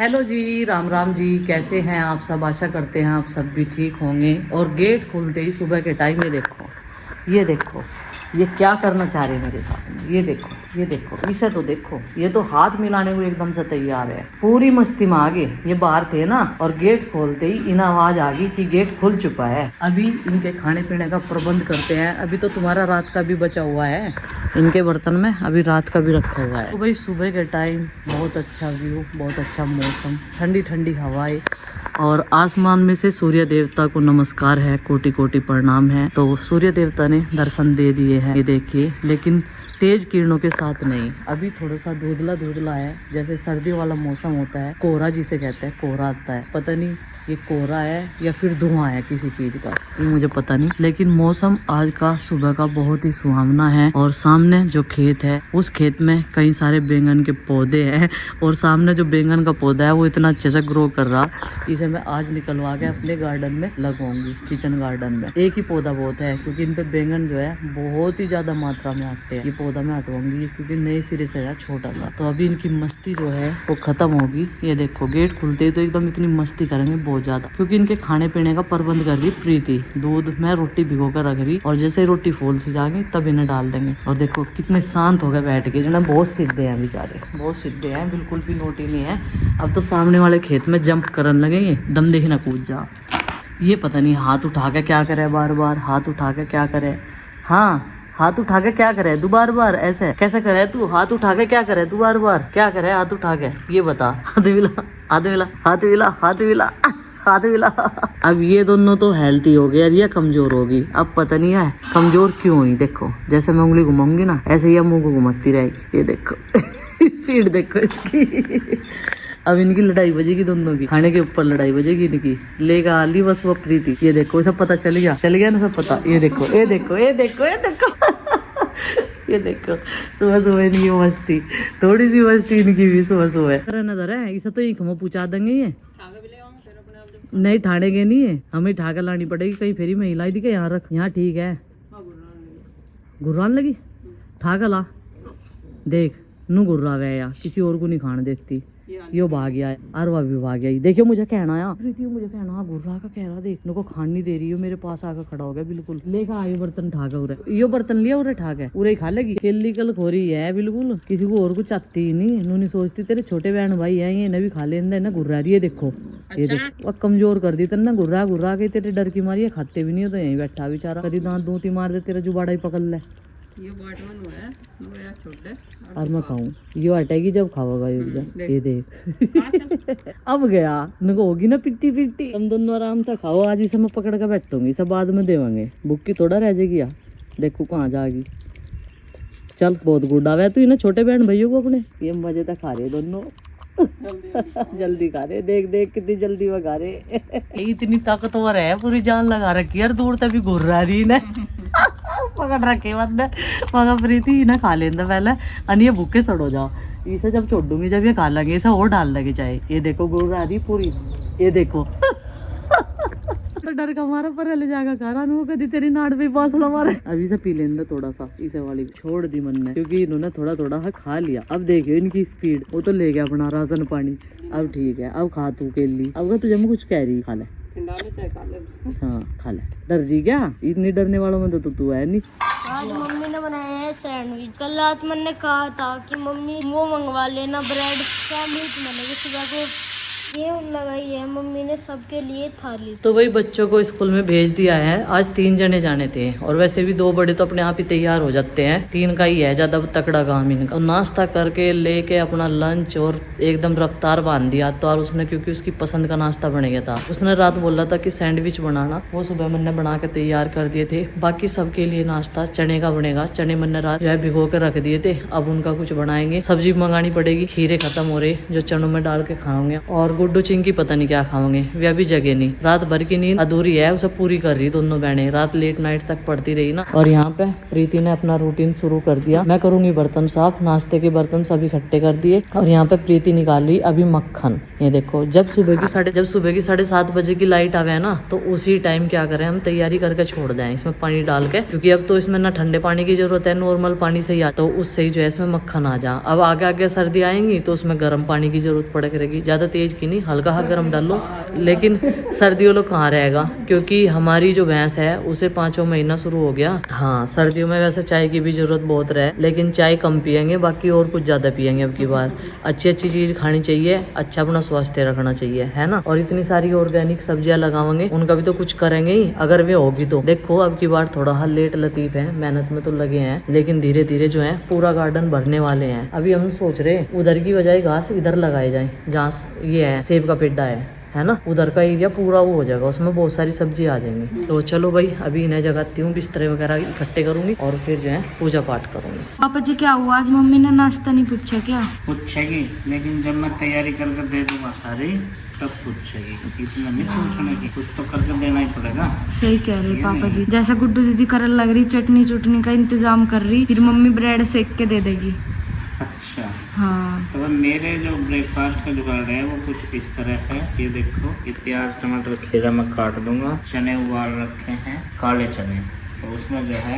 Hello जी, राम राम जी। कैसे हैं आप सब? आशा करते हैं आप सब भी ठीक होंगे। और गेट खुलते ही सुबह के टाइम ये देखो ये क्या करना चाह रहे हैं मेरे साथ में। ये देखो इसे तो देखो, ये तो हाथ मिलाने को एकदम से तैयार है। पूरी मस्ती में आगे ये बाहर थे ना, और गेट खोलते ही इन आवाज आ गई कि गेट खुल चुका है। अभी इनके खाने पीने का प्रबंध करते हैं। अभी तो तुम्हारा रात का भी बचा हुआ है इनके बर्तन में, अभी रात का भी रखा हुआ है। तो भाई सुबह के टाइम बहुत अच्छा व्यू, बहुत अच्छा मौसम, ठंडी ठंडी हवाएं, और आसमान में से सूर्य देवता को नमस्कार है, कोटि कोटि प्रणाम है। तो सूर्य देवता ने दर्शन दे दिए हैं, ये देखिए, लेकिन तेज किरणों के साथ नहीं। अभी थोड़ा सा धुंधला है, जैसे सर्दी वाला मौसम होता है, कोहरा जिसे कहते हैं, कोहरा आता है। पता नहीं ये कोहरा है या फिर धुआं है किसी चीज का, ये मुझे पता नहीं। लेकिन मौसम आज का सुबह का बहुत ही सुहावना है। और सामने जो खेत है, उस खेत में कई सारे बैंगन के पौधे हैं, और सामने जो बैंगन का पौधा है वो इतना अच्छे से ग्रो कर रहा, इसे मैं आज निकलवा के अपने गार्डन में लगवाऊंगी, किचन गार्डन में। एक ही पौधा बहुत है, क्योंकि इन पे बैंगन जो है बहुत ही ज्यादा मात्रा में आते हैं। ये पौधा मैं हटवाऊंगी क्योंकि नए सिरे से है, छोटा सा। तो अभी इनकी मस्ती जो है वो खत्म होगी। ये देखो गेट खुलते ही तो एकदम इतनी मस्ती करेंगे बहुत ज्यादा, क्योंकि इनके खाने पीने का प्रबंध कर रही प्रीति। दूध में रोटी भिगो कर रख रही, और जैसे रोटी फूल सी जाएगी तब इन्हें डाल देंगे। और देखो कितने शांत हो गए बैठ के, जो बहुत सीधे हैं बेचारे, बहुत सीधे हैं, बिल्कुल भी नोटी नहीं है। अब तो सामने वाले खेत में जंप करने लगेंगे, दम देखना कूद जा। ये पता नहीं हाथ उठा के क्या करे, बार बार हाथ उठा के क्या करे। हाँ, हाथ उठा के क्या करे तू बार बार, ऐसे कैसे करे तू? हाथ उठा के क्या करे तू बार बार, क्या करे हाथ उठा के, ये बता। हाथ मिला, हाथ मिला, हाथ मिला, हाथ मिला, हाथ मिला। अब ये दोनों तो हेल्थी हो गए और ये कमजोर होगी। अब पता नहीं है कमजोर क्यों हुई। देखो जैसे मैं उंगली घुमाऊंगी ना, ऐसे ही मुंह को घुमाती रहेगी। ये देखो स्पीड देखो इसकी। अब इनकी लड़ाई बजेगी, दोनों की खाने के ऊपर लड़ाई बजेगी इनकी। लेगा ली बस वो प्रीति। ये देखो सब पता चल गया ना सब पता। ये देखो ये देखो ये देखो ये देखो ये देखो सुबह सुबह इनकी मस्ती, थोड़ी सी मस्ती इनकी भी सुबह सुबह नजर है। इसे तो एक पूछा देंगे, ये नहीं ठाड़ेंगे नहीं है, हमें ठाकर लानी पड़ेगी। कहीं फेरी में हिलाई दी के यहाँ रख, यहाँ ठीक है। गुर्रान लगी ठाकर ला, देख नू गुर्रा गया या किसी और को नहीं खाने देती। यो भाग गया, अरवा भी भाग गया। देखियो मुझे कहना आया, मुझे कहना गुर्रा का कह रहा, देखने को खान नहीं दे रही हो, मेरे पास आकर खड़ा हो गया बिल्कुल। लेकर आयो बर्तन ठाकर उरे, यो बर्तन लिया उरे ठाके, उरे खा लेगी। इलीगल खोरी है बिल्कुल, किसी को और को चाहती ही नहीं। नू नहीं सोचती तेरे छोटे बहन भाई है, ये न भी खा लेंगे ना गुर्रा रही है। देखो ये देखो कमजोर कर दी तेना, गुर्रा गुर्रा के तेरे डर की मारी खाते भी नहीं हो, तो यहीं बैठा बेचारा। कभी दांत दूती मार दे, तेरा जुबाड़ा ही पकड़ ले। ये और मैं खाऊं, ये हटेगी जब खाओगा ये देख। अब गया नको होगी ना पिट्टी पिट्टी। हम दोनों आराम से खाओ, आज इसे मैं पकड़ कर बैठूंगी, सब बाद में देवांगे। भूखी थोड़ा रह जाएगी यार, देखो कहाँ जाएगी। चल बहुत गुड्डा है तू, ना छोटे बहन भैया को अपने। ये मजे तक खा रहे दोनों, जल्दी खा रहे, देख देख कितनी जल्दी वो खा रहे। इतनी ताकतवर है, पूरी जान लगा रखी यार, दूर तक भी घूर रही ना। पकड़ रखे बंदे मगर प्रीति ना खा लेंदा पहले, अनि ये भूखे सड़ हो जाओ। इसे जब छोड़ दूंगी, जब ये खा लेंगे, इसे और डाल लगे चाहे। ये देखो गुड़ आ रही पूरी, ये देखो। डर का मारा पर ले जाएगा खारा नु, कदी तेरी नाड़ पे बासला मारे। अभी से पी लेंदा थोड़ा सा, इसे वाली छोड़ दी मन ने, क्योंकि इन्होंने थोड़ा थोड़ा खा लिया। अब देखियो इनकी स्पीड, वो तो ले गया अपना राशन पानी। अब ठीक है, अब खा तू के ली। अब तुझे मैं कुछ कह रही, खा ले। हाँ खा ले, डर जी क्या? इतनी डरने वालों में तो तू है नहीं। आज मम्मी ने बनाया है सैंडविच। कल रात मैंने कहा था कि मम्मी वो मंगवा लेना ब्रेड सैंडविच। मैंने सुबह को ये लगाई है मम्मी ने सबके लिए थाली। तो वही बच्चों को स्कूल में भेज दिया है। आज 3 जने जाने थे, और वैसे भी 2 बड़े तो अपने आप ही तैयार हो जाते हैं, 3 का ही है ज्यादा तकड़ा काम इनका। और नाश्ता करके लेके अपना लंच और एकदम रफ्तार बांध दिया। तो और उसने, क्योंकि उसकी पसंद का नाश्ता बन गया था, उसने रात बोला था कि सैंडविच बनाना, वो सुबह मैंने बना के तैयार कर दिए थे। बाकी सबके लिए नाश्ता चने का बनेगा। चने मैंने रात जो है भिगो के रख दिए थे, अब उनका कुछ बनाएंगे। सब्जी मंगानी पड़ेगी, खीरे खत्म हो रहे जो चनों में डाल के खाओगे। और गुड्डू चिंकी पता नहीं क्या खाओगे, वे अभी जगे नहीं। रात भर की नींद अधूरी है, उसे पूरी कर रही दोनों बहनें। रात लेट नाइट तक पढ़ती रही ना। और यहाँ पे प्रीति ने अपना रूटीन शुरू कर दिया। मैं करूंगी बर्तन साफ, नाश्ते के बर्तन सभी इकट्ठे कर दिए। और यहाँ पे प्रीति निकाल रही अभी मक्खन। ये देखो, जब सुबह की 7:30 बजे की लाइट आवे है ना, तो उसी टाइम क्या करें हम, तैयारी करके छोड़ दें इसमें पानी डाल के, क्योंकि अब तो इसमें ना ठंडे पानी की जरूरत है, नॉर्मल पानी से ही आता, तो उससे ही जो है इसमें मक्खन आ जा। अब आगे आगे सर्दी आएंगी तो उसमें गर्म पानी की जरूरत पड़ करेगी। ज्यादा तेज की नहीं, हल्का सा गर्म डालो। लेकिन सर्दियों लोग कहाँ रहेगा, क्योंकि हमारी जो भैंस है उसे 5वां महीना शुरू हो गया। हाँ, सर्दियों में वैसे चाय की भी जरूरत बहुत रहे, लेकिन चाय कम पियेंगे, बाकी और कुछ ज्यादा पियेंगे। अब की बार अच्छी चीज खानी चाहिए, अच्छा अपना स्वास्थ्य रखना चाहिए, है ना। और इतनी सारी ऑर्गेनिक सब्जियां लगावांगे, उनका भी तो कुछ करेंगे ही, अगर वे होगी तो। देखो अब की बार थोड़ा हाल लेट लतीफ है, मेहनत में तो लगे हैं, लेकिन धीरे धीरे जो है पूरा गार्डन भरने वाले हैं। अभी हम सोच रहे उधर की बजाय घास इधर लगाए जाए, जहाँ ये है सेब का पेड्डा है ना, उधर का एरिया पूरा वो हो जाएगा, उसमें बहुत सारी सब्जी आ जाएंगी। तो चलो भाई, अभी इन्हें जगाती हूँ, बिस्तर वगैरह इकट्ठे करूंगी और फिर जो है पूजा पाठ करूंगी। पापा जी क्या हुआ, आज मम्मी ने नाश्ता नहीं पूछा क्या? पूछेगी, लेकिन जब मैं तैयारी करके दे दूंगा सारी, तब पूछेगी, क्योंकि इसमें नहीं पूछने की, कुछ तो करके देना ही पड़ेगा। सही कह रहे पापा जी। जैसे गुड्डू दीदी करने लग रही, चटनी चुटनी का इंतजाम कर रही, फिर मम्मी ब्रेड सेक के दे देगी। अच्छा, हाँ। तो मेरे जो ब्रेकफास्ट का जुगाड़ है वो कुछ इस तरह है। ये देखो, ये प्याज टमाटर खीरा मैं काट दूंगा, चने उबाल रखे हैं, काले चने, तो उसमें जो है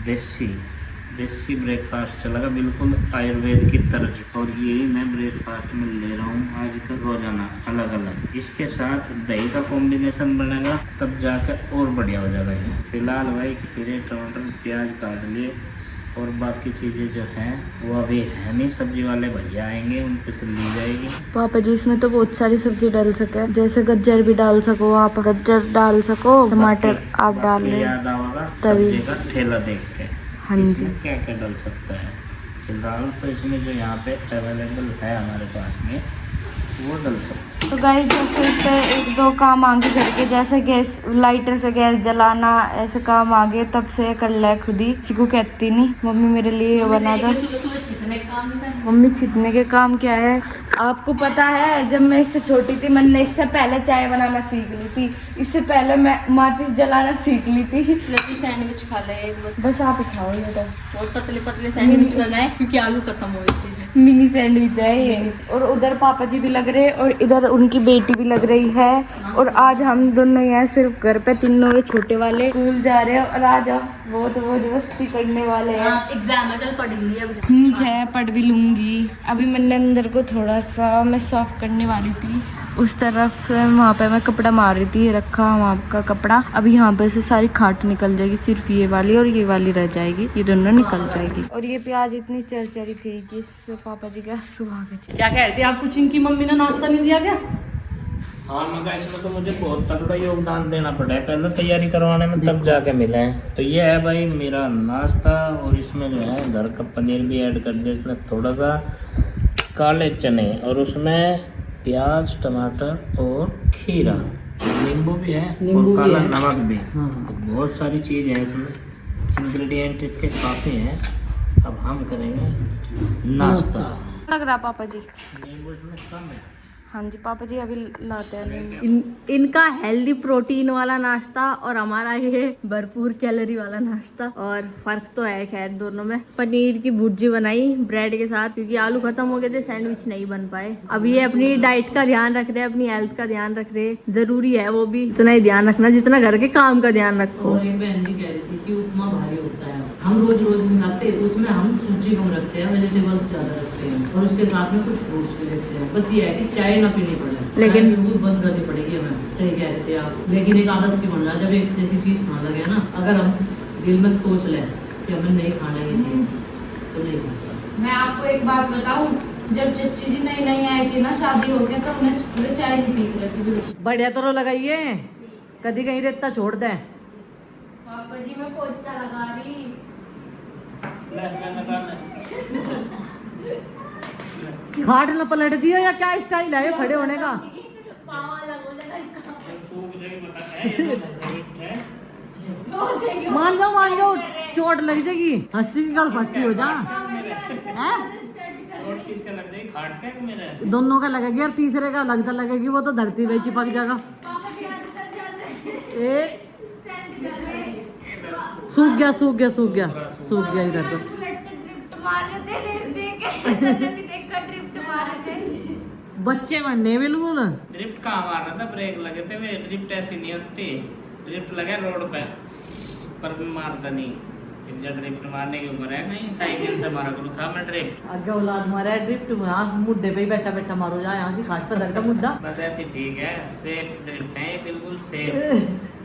देसी ब्रेकफास्ट चलेगा, बिल्कुल आयुर्वेद की तर्ज। और यही मैं ब्रेकफास्ट में ले रहा हूँ आज का, रोजाना अलग अलग। इसके साथ दही का कॉम्बिनेशन बनेगा, तब जाकर और बढ़िया हो जाएगा ये। फिलहाल भाई खीरे टमाटर प्याज काट लिए, और बाकी चीज़ें जो हैं वो अभी है नहीं, सब्जी वाले भैया आएंगे, उनके से ली जाएगी। पापा जी इसमें तो बहुत सारी सब्जी डाल सके, जैसे गाजर भी डाल सको, आप गाजर डाल सको, टमाटर आप डाल ले, याद आएगा तभी सब्जी का ठेला देख के। हाँ जी, इसमें क्या क्या डाल सकता है, फिलहाल तो इसमें जो यहाँ पे अवेलेबल है हमारे पास में वो डाल सकते। तो गाइस जैसे इस पे 1-2 काम आगे घर के, जैसे गैस लाइटर से गैस जलाना, ऐसे काम आगे, तब से कर ले खुद ही, किसी को कहती नहीं। मम्मी मेरे लिए ये बना दो। मम्मी छिदने के काम क्या है आपको पता है? जब मैं इससे छोटी थी, मैंने इससे पहले चाय बनाना सीख ली थी, इससे पहले मैं माचिस जलाना सीख ली थी। लड्डू सैंडविच खा ले एक बार। बस आप ही खाओ ये तो। बहुत पतले पतले सैंडविच बनाए, क्योंकि आलू खत्म हो गए थे। मिनी सैंडविच है ये। और उधर पापा जी भी लग रहे, और इधर उनकी बेटी भी लग रही है। और आज हम दोनों यहाँ सिर्फ घर पे, तीनों ये छोटे वाले स्कूल जा रहे हैं, और आज हम बहुत मस्ती करने वाले हैं। एग्जाम है, कल पढ़ेंगे अब। ठीक है, पढ़ भी लूंगी। अभी मैंने अंदर को थोड़ा सा मैं साफ करने वाली थी, उस तरफ वहाँ पे मैं कपड़ा मार रही थी, रखा वहाँ का कपड़ा। अभी यहाँ पे से सारी खाट निकल जाएगी, सिर्फ ये वाली और ये वाली रह जाएगी, ये दोनों निकल जाएगी। और ये प्याज इतनी चरचरी थी कि इससे पापा जी के आंसू आ गए थे। क्या कह रहे थे आप, कुछ इनकी मम्मी ने नाश्ता नहीं दिया क्या? हाँ, मगर इसमें तो मुझे बहुत तगड़ा योगदान देना पड़ा है, पहले तैयारी करवाने में, तब जाके मिले हैं। तो ये है भाई मेरा नाश्ता, और इसमें जो है घर का पनीर भी ऐड कर दिया, इसमें थोड़ा सा काले चने, और उसमें प्याज टमाटर और खीरा, नींबू भी है, और काला नमक भी। हाँ। तो बहुत सारी चीज़ है इसमें, इंग्रेडिएंट इसके काफ़ी हैं। अब हम करेंगे नाश्ता। लग रहा पापा जी? नींबू इसमें कम है। हाँ जी पापा जी अभी लाते हैं। इनका हेल्दी प्रोटीन वाला नाश्ता और हमारा ये भरपूर कैलोरी वाला नाश्ता, और फर्क तो है खैर दोनों में। पनीर की भुर्जी बनाई ब्रेड के साथ, क्योंकि आलू खत्म हो गए थे, सैंडविच नहीं बन पाए। अब ये अपनी डाइट का ध्यान रख रहे हैं, अपनी हेल्थ का ध्यान रख रहे हैं। जरूरी है वो भी इतना ही ध्यान रखना जितना घर के काम का ध्यान रखो। और एक बहन जी कह रही थी कि उपमा भारी होता है, हम रोज नहीं खाते, उसमें हम सूजी कम रखते हैं, वेजिटेबल्स ज्यादा रखते हैं, और उसके साथ में कुछ फ्रूट्स भी रखते हैं। बस ये है कि चाय ना पीनी पड़े, लेकिन बिल्कुल बंद करनी पड़ेगी हमें। सही कह रहे थे आप, लेकिन एक आदत सी बन जाए, जब एक जैसी चीज खाने लगे ना, अगर हम दिल में सोच लें कि हमें नहीं खाना ये चीज, तो नहीं खाते। मैं आपको एक बात बताऊं, जब चच्ची जी नई आई थी ना शादी हो गया, तो उन्हें चाय नहीं पी रही थी बिल्कुल। बढ़िया तरह लगाइए, कभी कहीं रेता छोड़ दे। पापा जी मैं पोछा लगा रही। खाट न पलट दियो या क्या स्टाइल है ये खड़े होने का? मान जाओ, चोट लग जाएगी, हंसी की गल फंसी हो जा। रोड किसका लग जाएगी, खाट का कि मेरा? दोनों का लगेगी और तीसरे का लगता लगेगी, वो तो धरती में चिपक जाएगा। ए सूख गया सूख गया सूख गया सूख गया इधर तो। बच्चे बनने बिल्कुल। ड्रिफ्ट कहाँ मार रहा था, ब्रेक लगे थे वे, ड्रिफ्ट ऐसी नहीं होती। ड्रिफ्ट लगे रोड पे पर भी मारता नहीं। जब ड्रिफ्ट मारने की उम्र है नहीं, साइकिल से मारा करूँ था मैं ड्रिफ्ट। आगे औलाद मारा ड्रिफ्ट मुद्दे पे ही बैठा बैठा मारो जा, यहाँ से खाट पे धर का मुद्दा। बस ऐसी ठीक है, सेफ ड्रिफ्ट है बिल्कुल सेफ,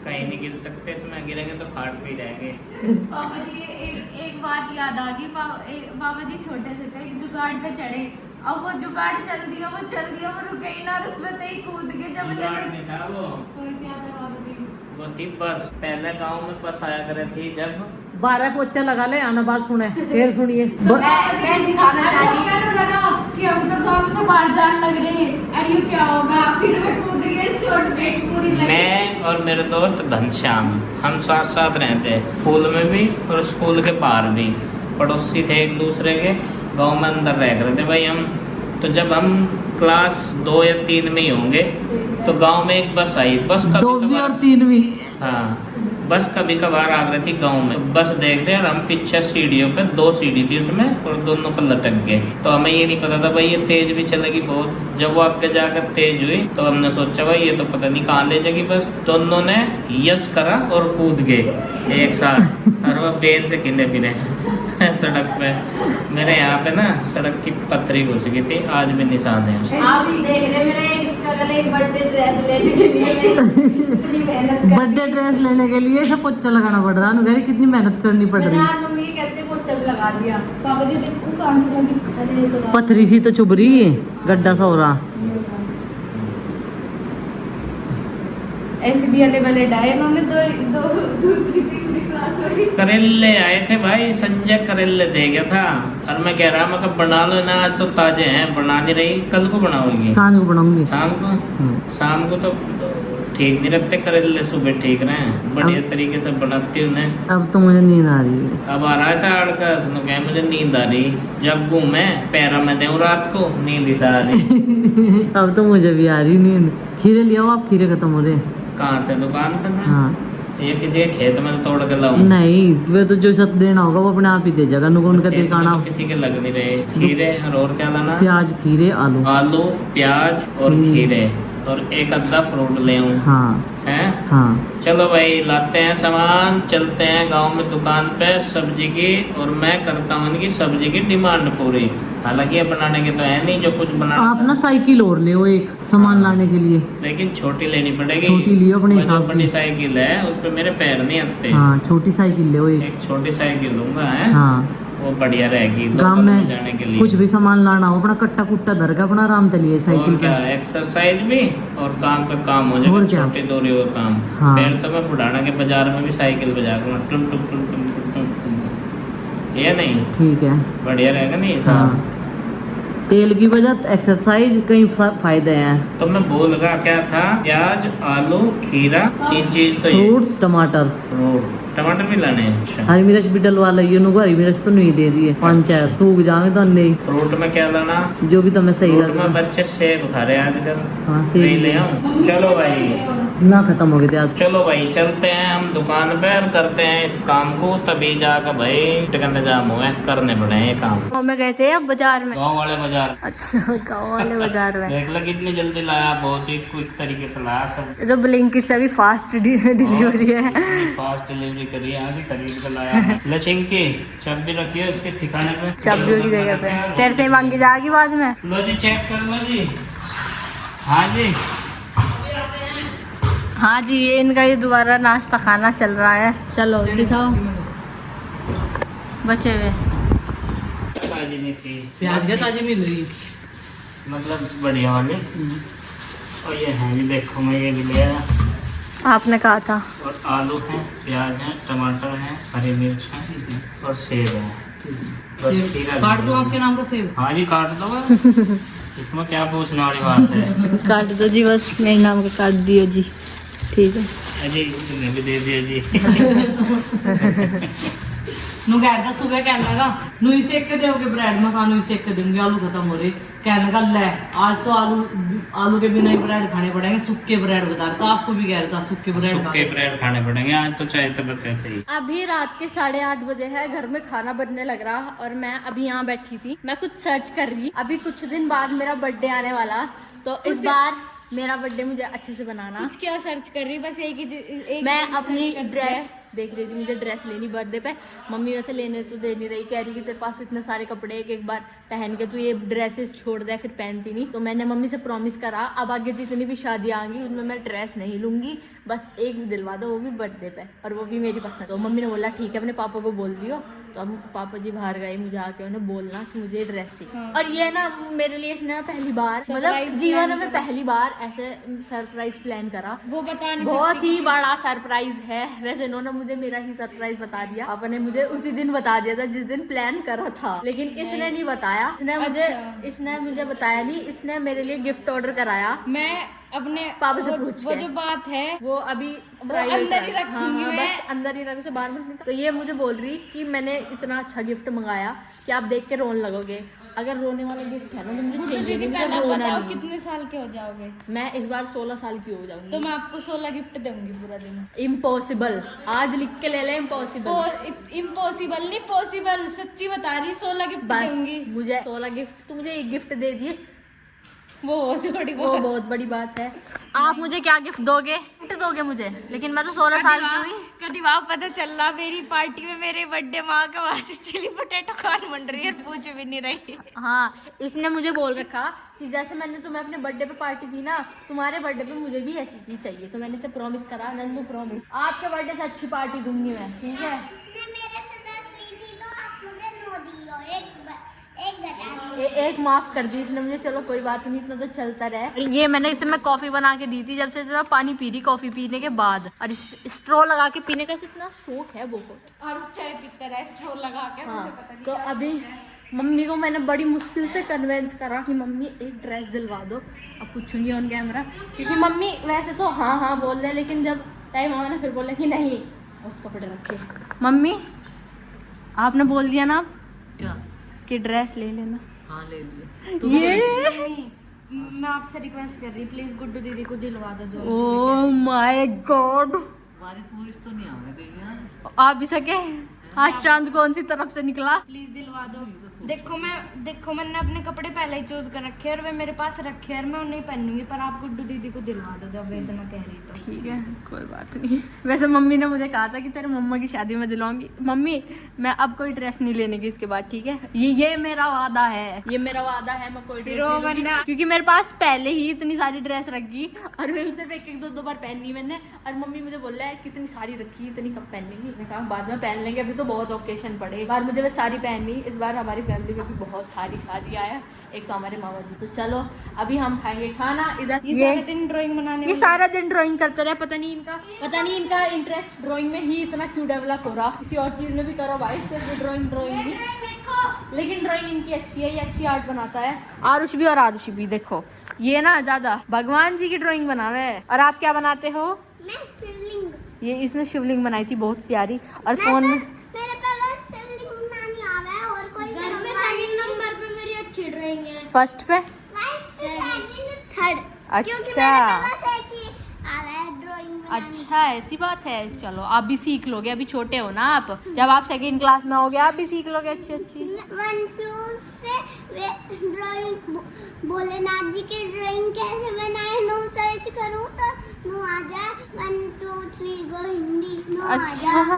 कहीं नहीं गिर सकते, इसमें गिरेंगे तो खाट पे ही जाएंगे। पापा जी एक बात याद आ गई। पापा जी छोटे से थे, एक जुगाड़ पे चढ़े, अब वो जुगाड़ चल दिया, वो रुके ही ना, उसमें तो ही कूद के जब जुगाड़ नहीं था वो, और क्या था पापा जी? वो थी बस। पहले गांव में बस आया करे थी जब 12 पोचा लगा ले, आना बात सुने फिर सुनिए। मैं दिखाना चाहती लगा कि हम तो गांव से बाहर जाने लग रहे हैं, अरे ये क्या होगा, फिर मैं कूद गई, चोट पेट पूरी लगी। मैं और मेरे दोस्त घनश्याम, हम साथ साथ रहते, स्कूल में भी और स्कूल के बाहर भी, पड़ोसी थे एक दूसरे के, गांव में अंदर रह रहे थे भाई हम। तो जब हम क्लास 2 या 3 में ही होंगे तो गांव में एक बस आई, बस कभी 2वीं और 3वीं। हाँ, बस कभी कभार आ रही थी गांव में, बस देख रहे और हम पीछे सीढ़ियों पे, 2 सीढ़ी थी उसमें और दोनों पर लटक गए। तो हमें ये नहीं पता था भाई ये तेज भी चलेगी बहुत। जब वो आगे जाकर तेज हुई तो हमने सोचा भाई ये तो पता नहीं कहाँ ले जाएगी बस। दोनों ने यस करा और कूद गए एक साथ और वो बेल से खिंडे फिरे सड़क पे। मेरे यहाँ पे ना सड़क की पत्थरी घुस गई थी, आज भी निशान है उसके। आप ही देख रहे मेरा एक स्ट्रगल, एक बर्थडे ड्रेस लेने के लिए इतनी मेहनत कर, बर्थडे ड्रेस लेने के लिए सब पोचा लगाना पड़ रहा है, घर कितनी मेहनत करनी पड़ रही है। मम्मी कहते पोछा भी लगा दिया। पापा जी देखो कहाँ से लगी, अरे ये तो पथरी सी तो चुभ रही है, गड्ढा सा हो रहा। ऐसे भी अले वाले डाए उन्होंने दो दूसरी तीसरी क्लास हुई। करेले आए थे भाई, संजय करेले दे गया था और मैं कह रहा मैं कब बना लो ना, आज तो ताजे हैं, बना नहीं रही, कल को बनाओगी? सांझ को बनाऊंगी। शाम को तो ठीक नहीं रखते करेले, सुबह ठीक रहे, बढ़िया तरीके से बनाती उन्हें। अब तो मुझे नींद आ रही है। अब आ रहा है साढ़ का, उसने कहा मुझे नींद आ रही, जब घूमे पैरा में दूं रात को नींद ही आ रही। अब तो मुझे भी आ रही नींद। खीरे ले आओ आप, खीरे खत्म हो रहे। कहाँ से, दुकान पे ना? हाँ ये किसी के खेत में तोड़ के लाऊं? नहीं, वे तो जो सत देना होगा वो अपने आप ही दे जाएगा, उनका खेत में दिखाना। तो किसी के लग नहीं रहे। खीरे और क्या लाना? प्याज खीरे आलू। आलू प्याज और खीरे और एक अद्धा फ्रूट ले आऊं। हाँ हैं? हाँ चलो भाई लाते हैं सामान, चलते हैं गांव में दुकान पे सब्जी की, और मैं करता हूँ इनकी सब्जी की डिमांड पूरी। हालांकि ये बनाने के तो है नहीं जो कुछ बनाना। आप ना साइकिल और ले एक सामान लाने के लिए, लेकिन छोटी लेनी पड़ेगी। छोटी लियो अपने वो जो हिसाब बड़ी की। साइकिल है उस पे मेरे पैर नहीं आते। हाँ छोटी साइकिल ले एक। एक छोटी साइकिल लूंगा है, हाँ वो बढ़िया रहेगी गाँव लोकल में जाने के लिए। कुछ भी सामान लाना हो अपना कट्टा कुट्टा धर के अपना आराम चलिए साइकिल और क्या, पे। एक्सरसाइज भी और काम का काम हो और जाएगा, क्या? छोटी दूरी का काम। हाँ। फिर तो मैं बुढ़ाना के बाजार में भी साइकिल बजा कर टुम टुम टुम टुम टुम टुम, ये नहीं ठीक है। बढ़िया रहेगा नहीं हाँ साहब? तेल की बचत, एक्सरसाइज, कई फायदे हैं। तो मैं बोल रहा क्या था, प्याज आलू खीरा 3 चीज तो ये। फ्रूट्स टमाटर, फ्रूट टमाटर भी लाने हैं? अच्छा। हरी मिर्च भी डलवा ली, हरी मिर्च तो नहीं दे दिए 5-4 सूख जावे तो नहीं। फ्रूट में क्या लाना? जो भी तुम्हें सही फ्रूट में लगे। बच्चे सेब खा रहे हैं आजकल। हाँ नहीं सेब ले आऊं? चलो भाई, ना खत्म हो गए थे आज। चलो भाई चलते हैं हम दुकान पे और करते हैं इस काम को, तभी जाकर भाई टिकन जाम हुए करने पड़े हैं ये काम। गाँव में गए थे अब बाजार में। गाँव वाले बाजार अच्छा गाँव वाले बाजार में। देख लो कितनी जल्दी लाया, बहुत ही क्विक तरीके से लाया सब। ये तो ब्लिंकिट से भी फास्ट डिलीवरी है। फास्ट डिलीवरी करी है, आज खरीद कर लाया है। लचिंकी चाबी रखिए उसके ठिकाने पे, चाबियों की जगह पे तेरे से ही मांगी जाएगी बाद में। लो जी चेक कर लो जी। हाँ जी हाँ जी, ये इनका ये दोबारा नाश्ता खाना चल रहा है। चलो दिखाओ बचे हुए। ताजी नहीं थी, प्याज क्या ताजी मिल रही? मतलब बढ़िया वाली। और ये है जी, देखो मैं ये भी ले आया। आपने कहा था। और आलू है, प्याज है, टमाटर है, हरी मिर्च है और सेब है। बस खीरा काट दो आपके नाम का सेब। हाँ जी काट दो बस। इसमें क्या पूछने वाली बात है? काट दो जी, बस मेरे नाम का काट दियो जी। ठीक है अजी तुमने भी दे दिया जी। नु कहता सुबह कहने लगा नु ही सेक के दोगे ब्रेड में खानू ही सेक के दूंगी आलू खत्म हो रहे कहने लगा ले आज तो आलू के बिना ही ब्रेड खाने पड़ेंगे सूखे ब्रेड बता रहा था आपको भी कह रहा था सूखे ब्रेड खाने पड़ेंगे आज तो चाहे तो बस ऐसे ही। अभी रात के 8:30 बजे है, घर में खाना बनने लग रहा और मैं अभी यहाँ बैठी थी, मैं कुछ सर्च कर रही। अभी कुछ दिन बाद मेरा बर्थडे आने वाला, तो इस बार मेरा बर्थडे मुझे अच्छे से बनाना। कुछ क्या सर्च कर रही, बस एक मैं अपनी ड्रेस देख रही थी, मुझे ड्रेस लेनी बर्थडे पे। मम्मी वैसे लेने तो दे नहीं रही, कह रही कि तेरे पास इतने सारे कपड़े एक बार पहन के तू ये ड्रेसेस छोड़ दे फिर पहनती नहीं। तो मैंने मम्मी से प्रॉमिस करा अब आगे जितनी भी शादियाँ आएंगी उनमें मैं ड्रेस नहीं लूंगी, बस एक भी दिलवा दो, वो भी बर्थडे पे, और वो भी मेरी पसंद। तो मम्मी ने बोला ठीक है, अपने पापा को बोल दियो। तो अब पापा जी बाहर गए, मुझे आके उन्हें बोलना कि मुझे ड्रेस चाहिए। और ये ना मेरे लिए इसने पहली बार, मतलब जीवन में पहली बार ऐसे सरप्राइज प्लान करा। वो बता नहीं बहुत ही बड़ा सरप्राइज है। वैसे इन्होंने मुझे मेरा ही सरप्राइज बता दिया, पापा ने मुझे उसी दिन बता दिया था जिस दिन प्लान करा था, लेकिन इसने नहीं बताया। इसने मुझे बताया नहीं, इसने मेरे लिए गिफ्ट ऑर्डर कराया। मैं अपने पापा से पूछ वो जो बात है वो अभी अंदर ही रखूंगी मैं। बस अंदर ही रख से बाहर मत निकाल। तो ये मुझे बोल रही कि मैंने इतना अच्छा गिफ्ट मंगाया कि आप देख के रोने लगोगे। अगर रोने वाला गिफ्ट है ना तो मुझे चाहिए नहीं, मुझे रोना बताओ नहीं। कितने साल के हो जाओगे? मैं इस बार 16 साल की हो जाऊंगी। तो मैं आपको 16 गिफ्ट दूंगी पूरा दिन। इम्पॉसिबल, आज लिख के ले ले इम्पॉसिबल। इम्पॉसिबल नहीं पॉसिबल, सच्ची बता रही, 16 गिफ्ट बस दूंगी। मुझे 16 गिफ्ट, तो मुझे एक गिफ्ट दे दिए, वो बहुत बड़ी बात है। आप मुझे क्या गिफ्ट दोगे? गिफ्ट दोगे मुझे, लेकिन मैं तो 16 साल की हुई। कभी वहाँ पता चल रहा मेरी पार्टी में मेरे बर्थडे माँ का वहाँ से चिली पोटैटो खान बन रही है, पूछ भी नहीं रही। हाँ, इसने मुझे बोल रखा कि जैसे मैंने तुम्हें अपने बर्थडे पे पार्टी दी ना, तुम्हारे बर्थडे पे मुझे भी ऐसी चीज चाहिए। तो मैंने इसे प्रॉमिस करा, नंदू प्रॉमिस, आपके बर्थडे से अच्छी पार्टी दूंगी मैं, ठीक है? एक माफ कर दी इसने मुझे, चलो कोई बात नहीं, इतना तो चलता रहे। ये मैंने इसे मैं कॉफी बना के दी थी जब से जरा पानी पी रही कॉफी पीने के बाद, और स्ट्रॉ लगा के पीने का इतना शौक है बहुत। और चाय पीता रहा स्ट्रॉ लगा के। हाँ, तो अभी मम्मी को मैंने बड़ी मुश्किल से कन्विंस करा कि मम्मी एक ड्रेस दिलवा दो। अब पूछूंगी ऑन कैमरा, क्योंकि मम्मी वैसे तो हाँ बोल रहे, लेकिन जब टाइम आया ना फिर बोले कि नहीं बहुत कपड़े रखे। मम्मी आपने बोल दिया ना क्या कि ड्रेस ले लेना। हाँ ले लिए। ये मैं आपसे रिक्वेस्ट कर रही, प्लीज गुड्डू दीदी को दिलवा दो जो। ओह माय गॉड, बारिश तो नहीं आ गई। आप भी सके? आज चांद कौन सी तरफ से निकला? प्लीज दिलवा दो। देखो मैंने अपने कपड़े पहले ही चूज कर रखे हैं और वे मेरे पास रखे हैं और मैं उन्हें पहनूंगी, पर आप गुड्डू दीदी को दिलवा दो जब वे इतना कह रही तो। ठीक है, कोई बात नहीं। वैसे मम्मी ने मुझे कहा था कि तेरे मम्मा की शादी में दिलाऊंगी। मम्मी मैं अब कोई ड्रेस नहीं लेने की इसके बाद, ठीक है? ये मेरा वादा है, ये मेरा वादा है, मैं कोई ड्रेस नहीं लूंगी, क्योंकि मेरे पास पहले ही इतनी सारी ड्रेस रखी और मैं सिर्फ एक दो बार पहननी मैंने। और मम्मी मुझे बोल रहा है कितनी सारी रखी, इतनी कब पहनेंगी? मैंने कहा बाद में पहन लेंगे, अभी तो बहुत ओकेशन पड़े। इस बार मुझे बस सारी पहननी। इस बार हमारी फैमिली में भी बहुत सारी शादी आया, एक तो हमारे मामा जी। तो चलो अभी हम खाएंगे खाना। इधर ये सारा दिन ड्राइंग बनाने ये सारा दिन ड्राइंग करते रहे, पता नहीं इनका इंटरेस्ट ड्राइंग में ही इतना क्यों डेवलप हो रहा। किसी और चीज में भी करो भाई, सिर्फ ड्राइंग नहीं। लेकिन ड्राइंग इनकी अच्छी है, ये अच्छी आर्ट बनाता है। आरुष भी, और आरुषी भी देखो, ये ना ज्यादा भगवान जी की ड्राइंग बना रहे हैं। और आप क्या बनाते हो? मैं शिवलिंग। ये इसने शिवलिंग बनाई थी बहुत प्यारी। और फोन में मेरे पास शिवलिंग बनानी आवे है, और कोई घर में सेकंड नंबर पे मेरी अच्छी ड्राइंग है। फर्स्ट पे? First, second, third. अच्छा ड्राइंग। अच्छा ऐसी बात है। चलो आप भी सीख लोगे, अभी छोटे हो ना आप, जब आप सेकंड क्लास में होगे आप भी सीख लोगे अच्छी 1 2 से ड्राइंग, भोलेनाथ जी की ड्राइंग कैसे बनाए नो सर्च करूँ तो नो आ जाए। 1 2 3 गो हिंदी नो आ जाए।